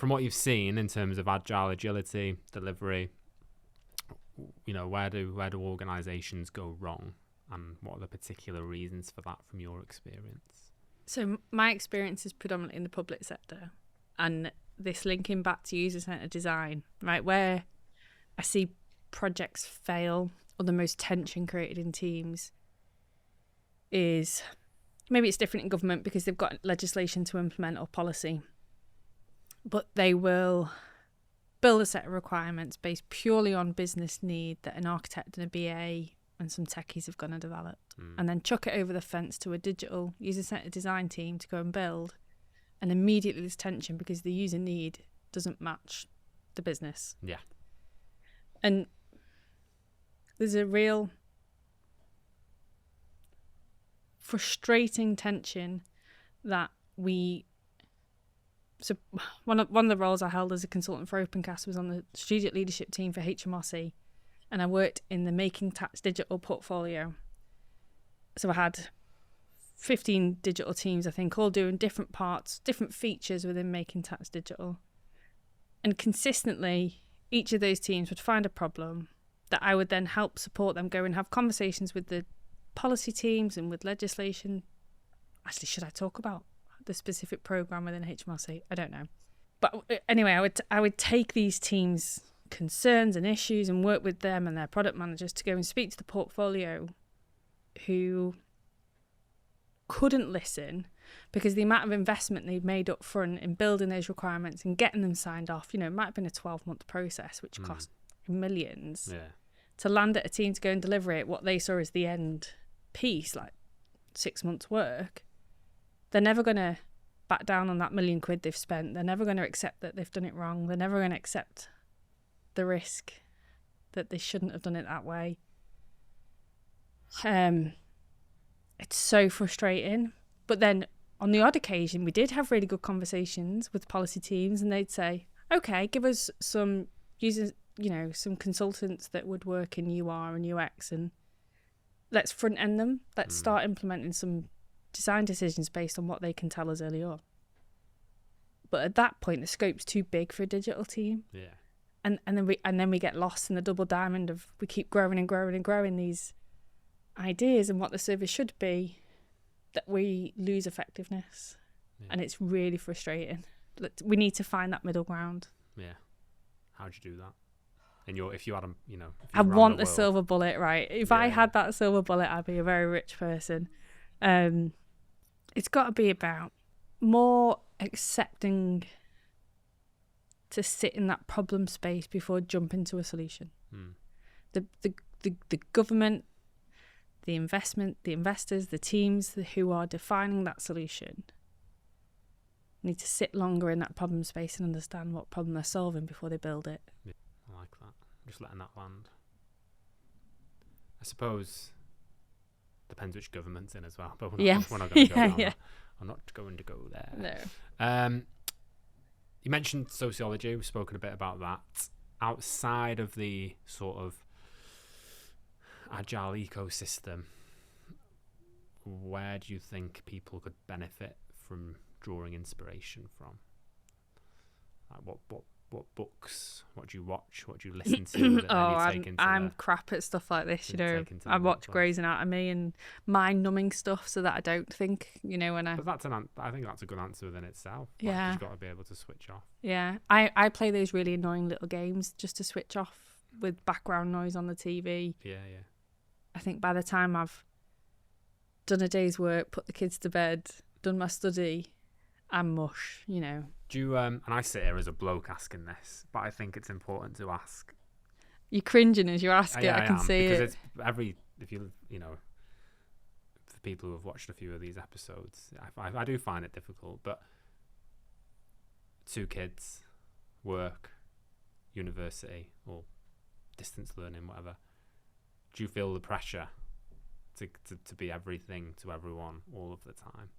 from what you've seen in terms of agile, agility, delivery, where do organisations go wrong, and what are the particular reasons for that from your experience? So my experience is predominantly in the public sector, and this linking back to user-centred design, right, where I see projects fail or the most tension created in teams is, maybe it's different in government because they've got legislation to implement or policy, but they will build a set of requirements based purely on business need that an architect and a BA and some techies have gone and developed, and then chuck it over the fence to a digital user-centred design team to go and build, and immediately there's tension because the user need doesn't match the business. Yeah. And there's a real frustrating tension that so one of the roles I held as a consultant for Opencast was on the strategic leadership team for HMRC, and I worked in the Making Tax Digital portfolio. So I had 15 digital teams, I think, all doing different parts, different features within Making Tax Digital. And consistently, each of those teams would find a problem that I would then help support them go and have conversations with the policy teams and with legislation. Actually, should I talk about the specific program within HMRC? I don't know. But anyway, I would take these teams' concerns and issues and work with them and their product managers to go and speak to the portfolio, who couldn't listen because the amount of investment they'd made up front in building those requirements and getting them signed off, it might have been a 12-month process, which cost millions. Yeah. To land at a team to go and deliver it, what they saw as the end piece, like 6 months work, they're never going to back down on that £1 million they've spent. They're never going to accept that they've done it wrong. They're never going to accept the risk that they shouldn't have done it that way. It's so frustrating. But then on the odd occasion, we did have really good conversations with policy teams, and they'd say, okay, give us some users, some consultants that would work in UR and UX, and let's front end them. Let's start implementing some design decisions based on what they can tell us early on. But at that point, the scope's too big for a digital team. Yeah. And then we get lost in the double diamond of, we keep growing and growing and growing these ideas and what the service should be, that we lose effectiveness. Yeah. And it's really frustrating. We need to find that middle ground. Yeah. How'd you do that? And if you had a, I want the silver bullet, right? If I had that silver bullet, I'd be a very rich person. It's got to be about more accepting to sit in that problem space before jumping to a solution. The government, the investors, the teams who are defining that solution need to sit longer in that problem space and understand what problem they're solving before they build it. Yeah, I like that. Just letting that land. I suppose depends which government's in as well, but we're not going to go down that. I'm not going to go there. No. You mentioned sociology. We've spoken a bit about that. Outside of the sort of agile ecosystem, where do you think people could benefit from drawing inspiration from? Like what books? What do you watch? What do you listen to? I'm crap at stuff like this. I watch Grey's Anatomy and mind-numbing stuff so that I don't think. But I think that's a good answer within itself. Yeah, you've got to be able to switch off. Yeah, I play those really annoying little games just to switch off with background noise on the TV. Yeah. I think by the time I've done a day's work, put the kids to bed, done my study, I'm mush. Do you, and I sit here as a bloke asking this, but I think it's important to ask. You're cringing as you ask it. I can see because it. For people who have watched a few of these episodes, I do find it difficult. But 2 kids, work, university, or distance learning, whatever. Do you feel the pressure to be everything to everyone all of the time?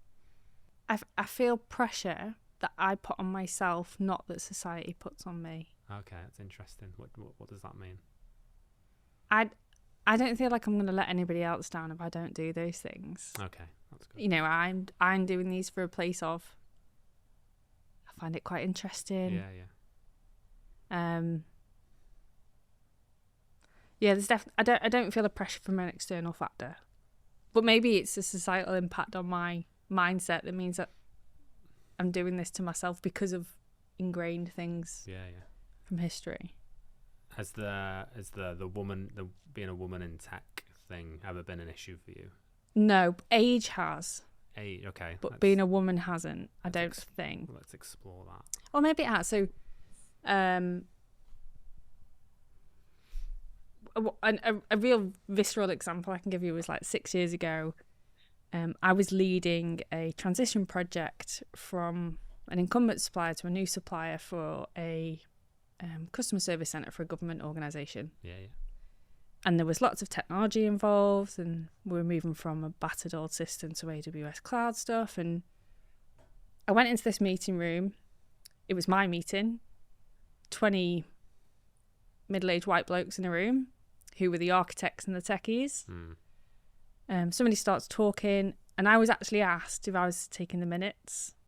I feel pressure that I put on myself, not that society puts on me. Okay, that's interesting. What does that mean? I don't feel like I'm going to let anybody else down if I don't do those things. Okay, that's good. I'm doing these for a place of, find it quite interesting. Yeah, there's definitely. I don't feel a pressure from an external factor, but maybe it's a societal impact on my mindset that means that I'm doing this to myself because of ingrained things. From history. Has the being a woman in tech thing ever been an issue for you? No, age has. Age, okay. But being a woman hasn't. I don't think. Let's explore that. Or maybe it has. So, a real visceral example I can give you was like 6 years ago. I was leading a transition project from an incumbent supplier to a new supplier for a customer service centre for a government organisation. And there was lots of technology involved, and we were moving from a battered old system to AWS cloud stuff. And I went into this meeting room. It was my meeting. 20 middle-aged white blokes in a room who were the architects and the techies. Somebody starts talking, and I was actually asked if I was taking the minutes